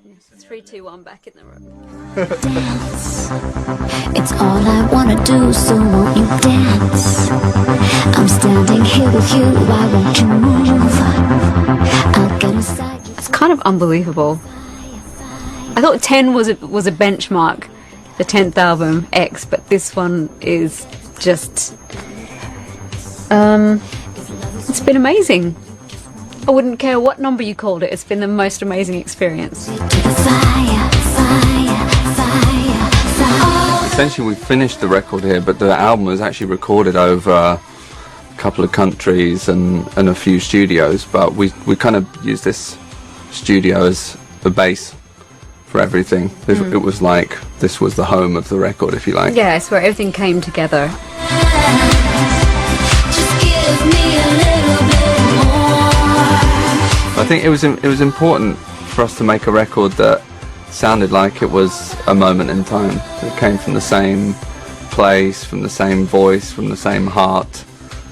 It's 3, 2, 1 back in the room. Dance. It's all I wanna do, so won't you dance? I'm standing here with you, why won't you move? I'll get inside you. It's kind of unbelievable. I thought 10 was a benchmark, the 10th album, X, but this one is just... it's been amazing. I wouldn't care what number you called it, it's been the most amazing experience. Essentially we finished the record here, but the album was actually recorded over a couple of countries and a few studios, but we kind of used this studio as the base for everything. It was like this was the home of the record, if you like. Yeah, it's where everything came together. Just give me a little bit more. I think it was important for us to make a record that sounded like it was a moment in time. It came from the same place, from the same voice, from the same heart,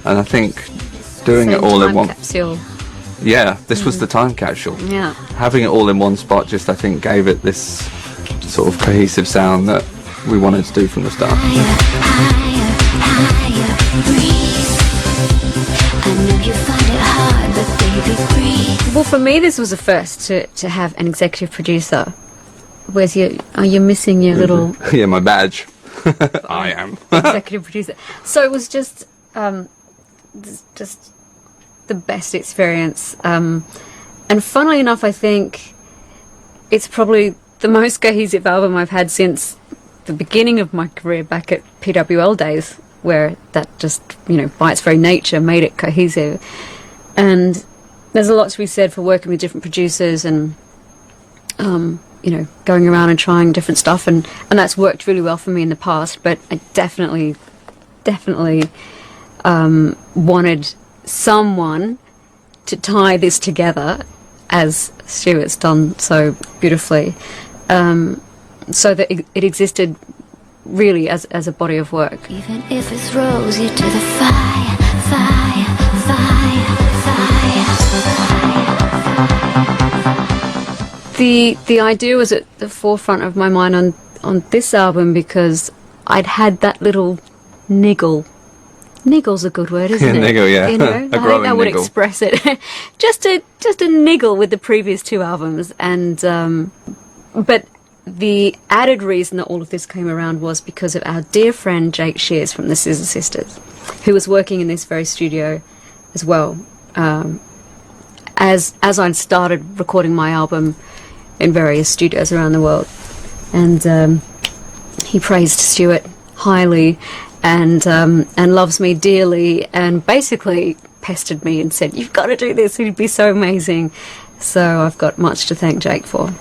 and I think doing it all in one capsule. Yeah, this was the time capsule. Yeah, having it all in one spot just, I think, gave it this sort of cohesive sound that we wanted to do from the start. Well, for me, this was a first to have an executive producer. Where's your? Are you missing your little? Yeah, my badge. I am executive producer. So it was just the best experience. And funnily enough, I think it's probably the most cohesive album I've had since the beginning of my career back at PWL days, where that just, by its very nature made it cohesive. And there's a lot to be said for working with different producers and, going around and trying different stuff. And that's worked really well for me in the past, but I definitely wanted someone to tie this together, as Stuart's done so beautifully, so that it existed really as a body of work. Even if it throws you to the fire, fire, fire, fire, fire. The idea was at the forefront of my mind on this album because I'd had that little niggle. Niggle's a good word, isn't it? Niggle, yeah. I think that would express it. just a niggle with the previous two albums, and but the added reason that all of this came around was because of our dear friend Jake Shears from the Scissor Sisters, who was working in this very studio as well. As I'd started recording my album in various studios around the world, and he praised Stuart highly. And loves me dearly, and basically pestered me and said, "You've got to do this, it'd be so amazing." So I've got much to thank Jake for.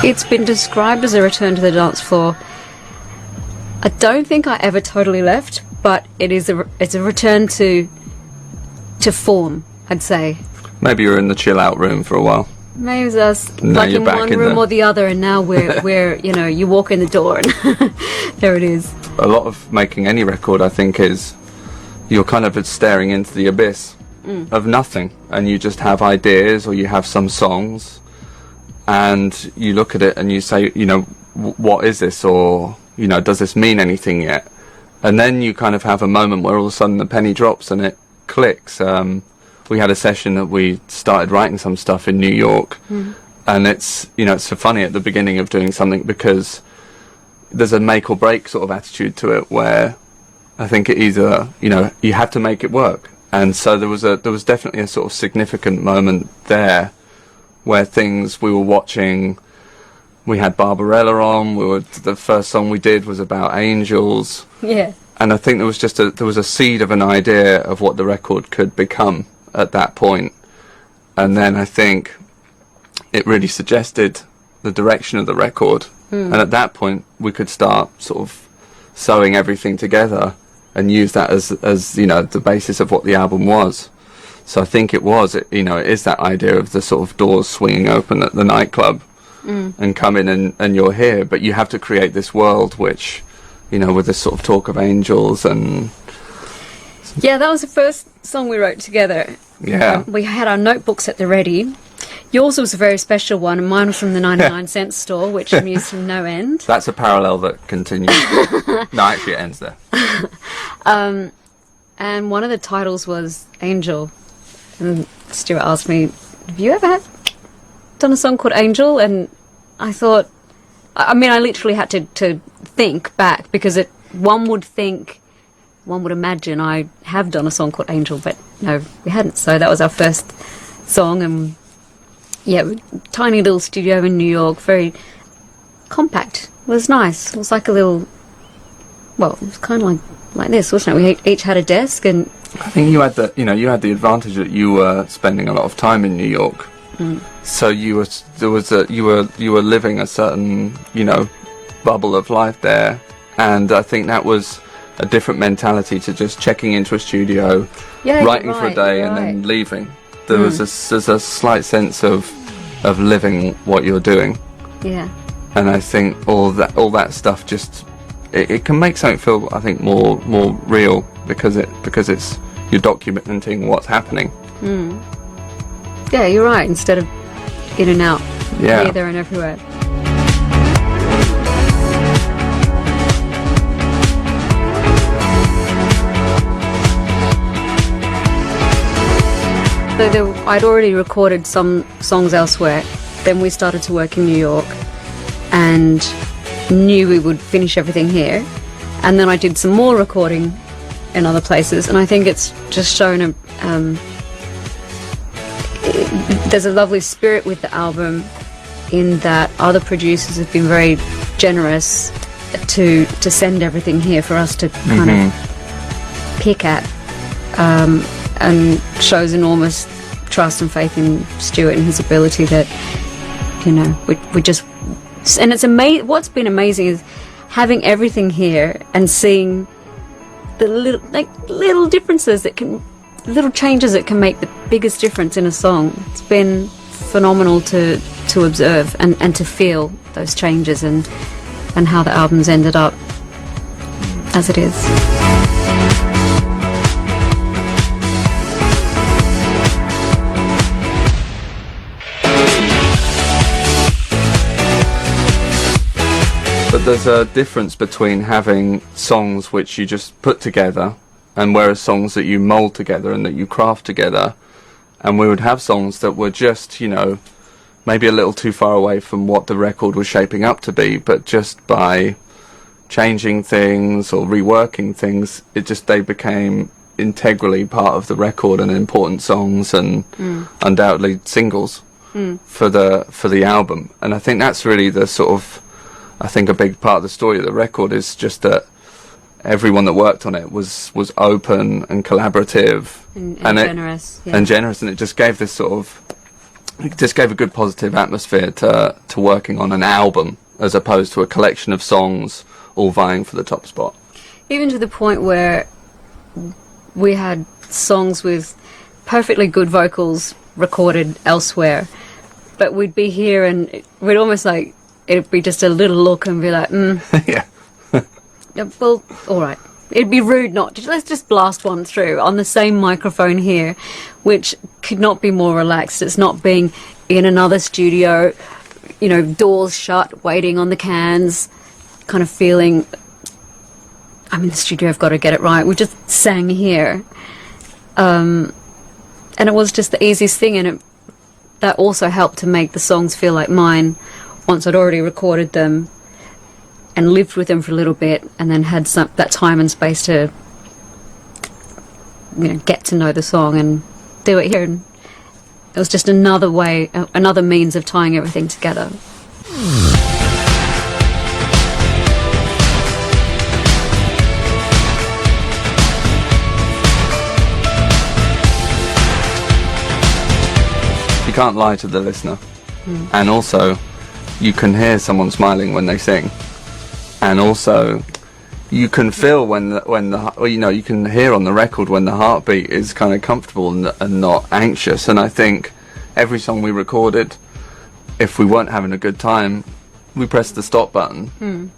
It's been described as a return to the dance floor. I don't think I ever totally left, but it's a return to form, I'd say. Maybe you were in the chill out room for a while. Maybe it was us, Now like you're in back one in room there. or the other, and now we're you walk in the door and there it is. A lot of making any record, I think, is you're kind of staring into the abyss of nothing, and you just have ideas, or you have some songs, and you look at it and you say, what is this, or does this mean anything yet? And then you kind of have a moment where all of a sudden the penny drops and it clicks. We had a session that we started writing some stuff in New York, and it's it's so funny at the beginning of doing something because there's a make or break sort of attitude to it, where I think it either you have to make it work, and so there was definitely a sort of significant moment there where we were watching. We had Barbarella on. The first song we did was about angels. Yeah. And I think there was a seed of an idea of what the record could become at that point, and then I think it really suggested the direction of the record, and at that point we could start sort of sewing everything together and use that as the basis of what the album was. So I think it is that idea of the sort of doors swinging open at the nightclub and come in and you're here, but you have to create this world which with this sort of talk of angels and Yeah, that was the first song we wrote together. Yeah. We had our notebooks at the ready. Yours was a very special one, and mine was from the 99-cent store, which amused him no end. That's a parallel that continues. No, actually it ends there. And one of the titles was Angel. And Stuart asked me, have you ever done a song called Angel? And I thought, I mean, I literally had to think back, because one would imagine I have done a song called Angel, but no, we hadn't. So that was our first song, and yeah, tiny little studio in New York, very compact. It was nice. It was like a little, well, it was kind of like this, wasn't it? We each had a desk, and I think you had the advantage that you were spending a lot of time in New York. So you were living a certain, bubble of life there, and I think that was a different mentality to just checking into a studio, writing for a day and then leaving. There's a slight sense of living what you're doing. Yeah. And I think all that stuff just it can make something feel, I think, more real, because it's you're documenting what's happening. Yeah, you're right. Instead of in and out, here, there, and everywhere. So I'd already recorded some songs elsewhere. Then we started to work in New York, and knew we would finish everything here. And then I did some more recording in other places, and I think it's just shown there's a lovely spirit with the album, in that other producers have been very generous to send everything here for us to kind of pick at, and shows enormous trust and faith in Stuart and his ability that, we just, and it's amazing. What's been amazing is having everything here and seeing the little differences little changes that can make the biggest difference in a song. It's been phenomenal to observe and to feel those changes and how the album's ended up as it is. But there's a difference between having songs which you just put together, and whereas songs that you mould together and that you craft together. And we would have songs that were just, maybe a little too far away from what the record was shaping up to be, but just by changing things or reworking things, they became integrally part of the record and important songs, and undoubtedly singles for the album. And I think that's really the sort of, I think a big part of the story of the record is just that everyone that worked on it was open and collaborative and generous. And generous, and it just gave this it just gave a good positive atmosphere to working on an album, as opposed to a collection of songs all vying for the top spot. Even to the point where we had songs with perfectly good vocals recorded elsewhere, but we'd be here and we'd almost it'd be just a little look and be like, yeah. Well, all right. It'd be rude let's just blast one through on the same microphone here, which could not be more relaxed. It's not being in another studio, doors shut, waiting on the cans, kind of feeling, I'm in the studio, I've got to get it right. We just sang here. And it was just the easiest thing, and that also helped to make the songs feel like mine once I'd already recorded them and lived with them for a little bit, and then had that time and space to get to know the song and do it here. And it was just another means of tying everything together. You can't lie to the listener, and also you can hear someone smiling when they sing, and also you can feel you can hear on the record when the heartbeat is kind of comfortable and not anxious. And I think every song we recorded, if we weren't having a good time, we pressed the stop button,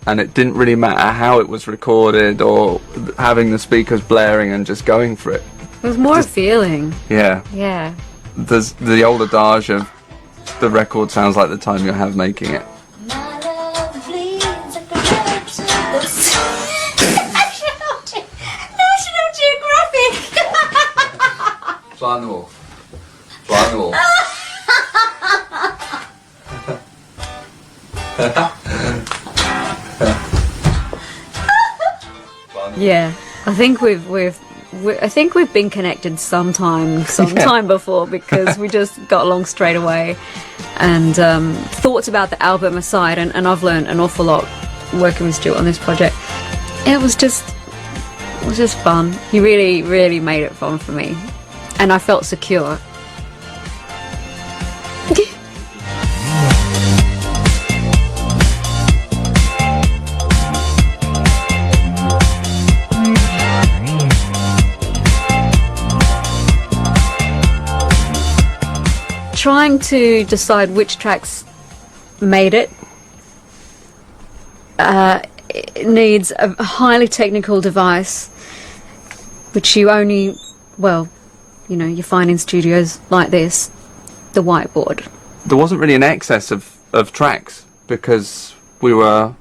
and it didn't really matter how it was recorded or having the speakers blaring and just going for it. It was more a feeling. Yeah. Yeah. There's the old adage of the record sounds like the time you have making it. National Geographic. Fly on the wall. Fly on the wall. Yeah, I think we've been connected sometime before, because we just got along straight away. And thoughts about the album aside, and I've learned an awful lot working with Stuart on this project. It was just fun. He really, really made it fun for me, and I felt secure. Trying to decide which tracks made it, it needs a highly technical device, which you only, you find in studios like this, the whiteboard. There wasn't really an excess of tracks, because we were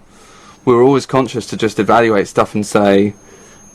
always conscious to just evaluate stuff and say,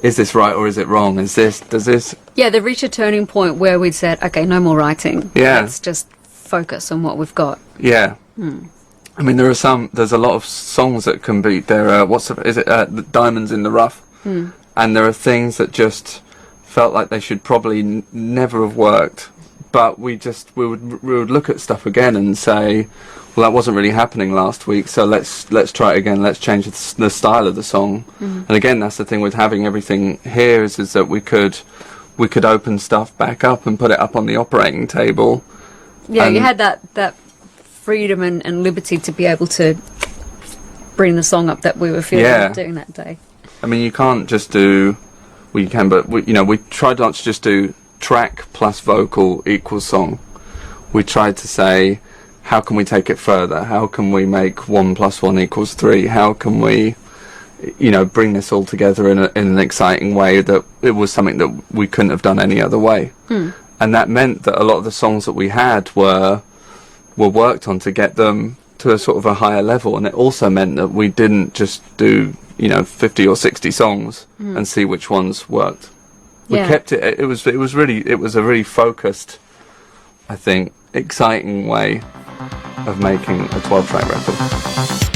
is this right or is it wrong? Does this... Yeah, they reached a turning point where we'd said, okay, no more writing. Yeah. Let's just focus on what we've got. Yeah. I mean, there's a lot of songs that can be, Diamonds in the Rough? And there are things that just felt like they should probably never have worked, but we would look at stuff again and say, well, that wasn't really happening last week, so let's try it again, let's change the style of the song. And again, that's the thing with having everything here, is that we could open stuff back up and put it up on the operating table. Yeah, you had that freedom and liberty to be able to bring the song up that we were feeling like doing that day. I mean, you can't just do... Well, you can, but we tried not to just do track plus vocal equals song. We tried to say, how can we take it further? How can we make 1 + 1 = 3? How can we, bring this all together in an exciting way that it was something that we couldn't have done any other way? And that meant that a lot of the songs that we had were worked on to get them to a sort of a higher level, and it also meant that we didn't just do 50 or 60 songs and see which ones worked. We kept it. It was a really focused, I think, exciting way of making a 12-track record.